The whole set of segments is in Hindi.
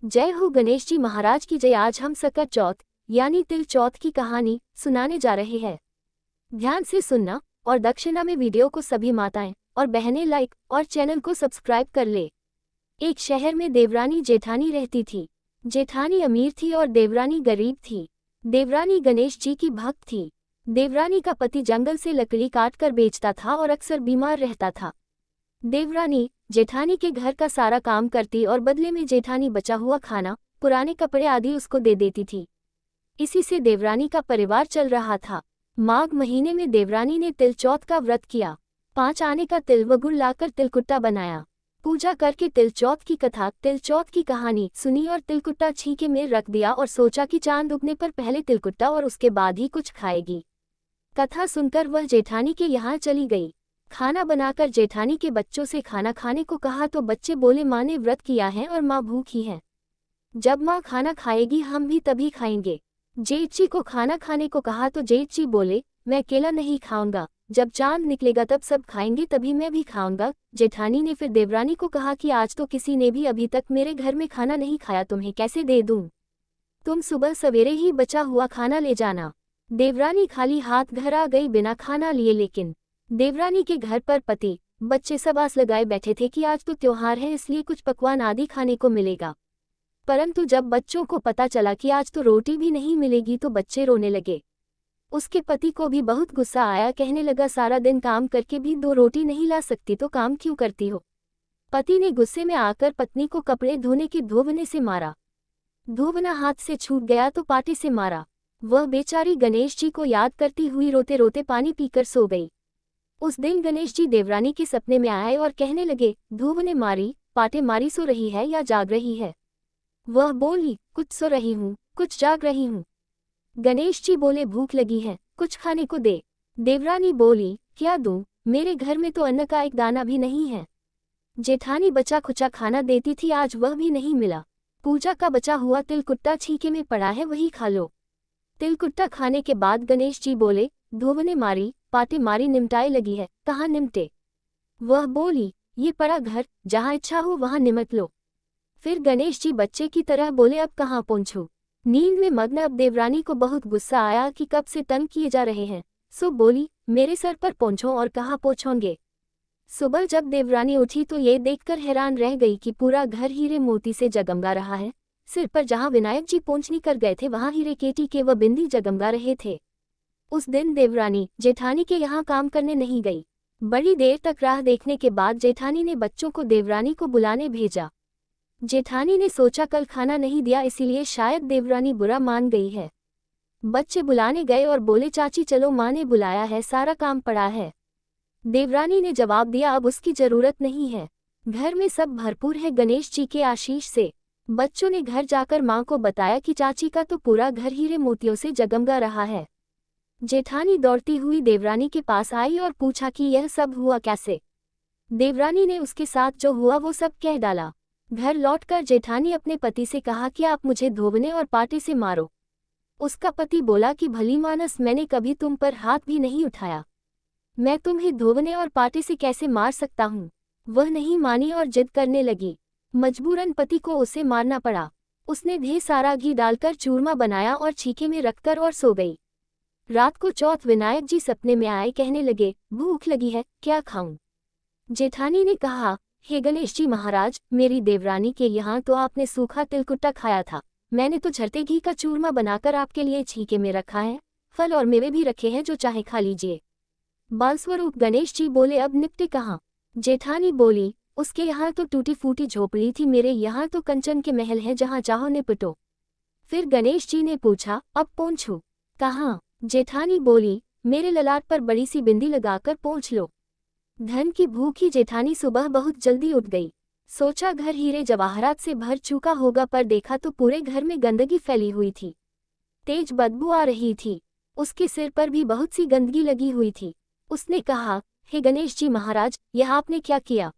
जय हो गणेश जी महाराज की जय। आज हम सकट चौथ यानी तिल चौथ की कहानी सुनाने जा रहे हैं। ध्यान से सुनना और दक्षिणा में वीडियो को सभी माताएं और बहनें लाइक और चैनल को सब्सक्राइब कर ले। एक शहर में देवरानी जेठानी रहती थी। जेठानी अमीर थी और देवरानी गरीब थी। देवरानी गणेश जी की भक्त थी। देवरानी का पति जंगल से लकड़ी काटकर बेचता था और अक्सर बीमार रहता था। देवरानी जेठानी के घर का सारा काम करती और बदले में जेठानी बचा हुआ खाना, पुराने कपड़े आदि उसको दे देती थी। इसी से देवरानी का परिवार चल रहा था। माघ महीने में देवरानी ने तिल चौथ का व्रत किया। 5 आने का तिल व गुड़ लाकर तिलकुट्टा बनाया। पूजा करके तिल चौथ की कथा, तिल चौथ की कहानी सुनी और तिलकुट्टा छीके में रख दिया और सोचा कि चांद उगने पर पहले तिलकुट्टा और उसके बाद ही कुछ खाएगी। कथा सुनकर वह जेठानी के यहाँ चली गई। खाना बनाकर जेठानी के बच्चों से खाना खाने को कहा तो बच्चे बोले माँ ने व्रत किया है और माँ भूखी है। जब माँ खाना खाएगी हम भी तभी खाएंगे। जेठ जी को खाना खाने को कहा तो जेठ जी बोले मैं अकेला नहीं खाऊंगा, जब चांद निकलेगा तब सब खाएंगे तभी मैं भी खाऊंगा। जेठानी ने फिर देवरानी को कहा कि आज तो किसी ने भी अभी तक मेरे घर में खाना नहीं खाया, तुम्हें कैसे दे दूं? तुम सुबह सवेरे ही बचा हुआ खाना ले जाना। देवरानी खाली हाथ घर आ गई बिना खाना लिए, लेकिन देवरानी के घर पर पति बच्चे सब आस लगाए बैठे थे कि आज तो त्योहार है इसलिए कुछ पकवान आदि खाने को मिलेगा। परंतु जब बच्चों को पता चला कि आज तो रोटी भी नहीं मिलेगी तो बच्चे रोने लगे। उसके पति को भी बहुत गुस्सा आया, कहने लगा सारा दिन काम करके भी 2 रोटी नहीं ला सकती तो काम क्यों करती हो? पति ने गुस्से में आकर पत्नी को कपड़े धोने के धोवने से मारा। धोवना हाथ से छूट गया तो पाटे से मारा। वह बेचारी गणेश जी को याद करती हुई रोते रोते पानी पीकर सो गई। उस दिन गणेश जी देवरानी के सपने में आए और कहने लगे धूव ने मारी, पाटे मारी, सो रही है या जाग रही है? वह बोली कुछ सो रही हूँ, कुछ जाग रही हूँ। गणेश जी बोले भूख लगी है, कुछ खाने को दे। देवरानी बोली क्या दूं, मेरे घर में तो अन्न का एक दाना भी नहीं है। जेठानी बचा खुचा खाना देती थी, आज वह भी नहीं मिला। पूजा का बचा हुआ तिलकुट्टा छीके में पड़ा है, वही खा लो। तिलकुट्टा खाने के बाद गणेश जी बोले धूव ने मारी, पाटे मारी, निमटाए लगी है, कहाँ निमटे? वह बोली ये पड़ा घर, जहाँ इच्छा हो वहाँ निमट लो। फिर गणेश जी बच्चे की तरह बोले अब कहाँ पहुँचूं? नींद में मग्न अब देवरानी को बहुत गुस्सा आया कि कब से तंग किए जा रहे हैं, सो बोली मेरे सर पर पहुँचो और कहाँ पहुँचोंगे? सुबह जब देवरानी उठी तो ये देखकर हैरान रह गई कि पूरा घर हीरे मोती से जगमगा रहा है। सिर पर जहाँ विनायक जी पोंछनी कर गए थे वहाँ हीरे केटी के व बिंदी जगमगा रहे थे। उस दिन देवरानी जेठानी के यहाँ काम करने नहीं गई। बड़ी देर तक राह देखने के बाद जेठानी ने बच्चों को देवरानी को बुलाने भेजा। जेठानी ने सोचा कल खाना नहीं दिया इसीलिए शायद देवरानी बुरा मान गई है। बच्चे बुलाने गए और बोले चाची चलो, माँ ने बुलाया है, सारा काम पड़ा है। देवरानी ने जवाब दिया अब उसकी जरूरत नहीं है, घर में सब भरपूर है गणेश जी के आशीष से। बच्चों ने घर जाकर माँ को बताया कि चाची का तो पूरा घर हीरे मोतियों से जगमगा रहा है। जेठानी दौड़ती हुई देवरानी के पास आई और पूछा कि यह सब हुआ कैसे? देवरानी ने उसके साथ जो हुआ वो सब कह डाला। घर लौटकर जेठानी अपने पति से कहा कि आप मुझे धोबने और पाटे से मारो। उसका पति बोला कि भली मानस, मैंने कभी तुम पर हाथ भी नहीं उठाया, मैं तुम्हें धोबने और पाटे से कैसे मार सकता हूँ? वह नहीं मानी और जिद करने लगी। मजबूरन पति को उसे मारना पड़ा। उसने ढेर सारा घी डालकर चूरमा बनाया और छीके में रखकर और सो गई। रात को चौथ विनायक जी सपने में आए, कहने लगे भूख लगी है, क्या खाऊं? जेठानी ने कहा हे गणेश जी महाराज, मेरी देवरानी के यहाँ तो आपने सूखा तिलकुट्टा खाया था, मैंने तो झरते घी का चूरमा बनाकर आपके लिए छीके में रखा है, फल और मेवे भी रखे हैं, जो चाहे खा लीजिए। बालस्वरूप गणेश जी बोले अब निपटे कहाँ? जेठानी बोली उसके यहाँ तो टूटी फूटी झोपड़ी थी, मेरे यहाँ तो कंचन के महल है, जहाँ चाहो निपटो। फिर गणेश जी ने पूछा अब पहुँचूं कहाँ? जेठानी बोली मेरे ललाट पर बड़ी सी बिंदी लगाकर पहुँच लो। धन की भूखी जेठानी सुबह बहुत जल्दी उठ गई। सोचा घर हीरे जवाहरात से भर चुका होगा, पर देखा तो पूरे घर में गंदगी फैली हुई थी। तेज बदबू आ रही थी। उसके सिर पर भी बहुत सी गंदगी लगी हुई थी। उसने कहा हे गणेश जी महाराज, यह आपने क्या किया?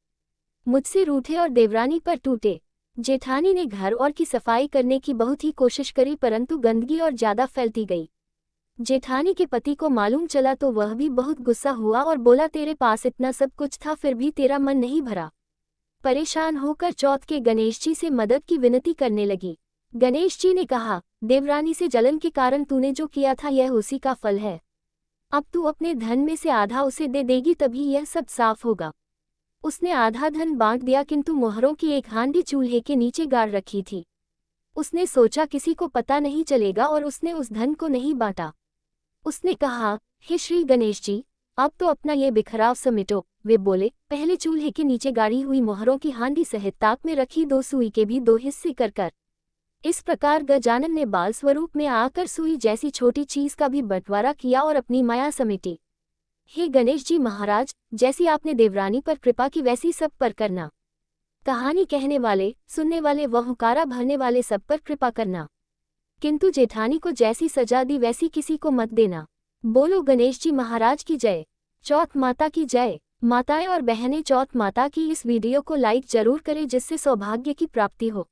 मुझसे रूठे और देवरानी पर टूटे। जेठानी ने घर और की सफाई करने की बहुत ही कोशिश करी, परंतु गंदगी और ज्यादा फैलती गई। जेठानी के पति को मालूम चला तो वह भी बहुत गुस्सा हुआ और बोला तेरे पास इतना सब कुछ था फिर भी तेरा मन नहीं भरा, परेशान होकर चौथ के गणेश जी से मदद की विनती करने लगी। गणेश जी ने कहा, देवरानी से जलन के कारण तूने जो किया था यह उसी का फल है। अब तू अपने धन में से आधा उसे दे देगी तभी यह सब साफ होगा। उसने आधा धन बांट दिया किंतु मोहरों की एक हांडी चूल्हे के नीचे गाड़ रखी थी। उसने सोचा किसी को पता नहीं चलेगा और उसने उस धन को नहीं बांटा। उसने कहा, हे श्री गणेश जी, अब तो अपना ये बिखराव समेटो। वे बोले, पहले चूल्हे के नीचे गाड़ी हुई मोहरों की हांडी सहित ताक में रखी 2 सुई के भी 2 हिस्से कर। इस प्रकार गजानन ने बाल स्वरूप में आकर सुई जैसी छोटी चीज का भी बंटवारा किया और अपनी माया समेटी। हे गणेश जी महाराज, जैसी आपने देवरानी पर कृपा की वैसी सब पर करना। कहानी कहने वाले, सुनने वाले व हुकारा भरने वाले सब पर कृपा करना, किंतु जेठानी को जैसी सजा दी वैसी किसी को मत देना। बोलो गणेश जी महाराज की जय। चौथ माता की जय। माताएं और बहनें, चौथ माता की इस वीडियो को लाइक जरूर करें जिससे सौभाग्य की प्राप्ति हो।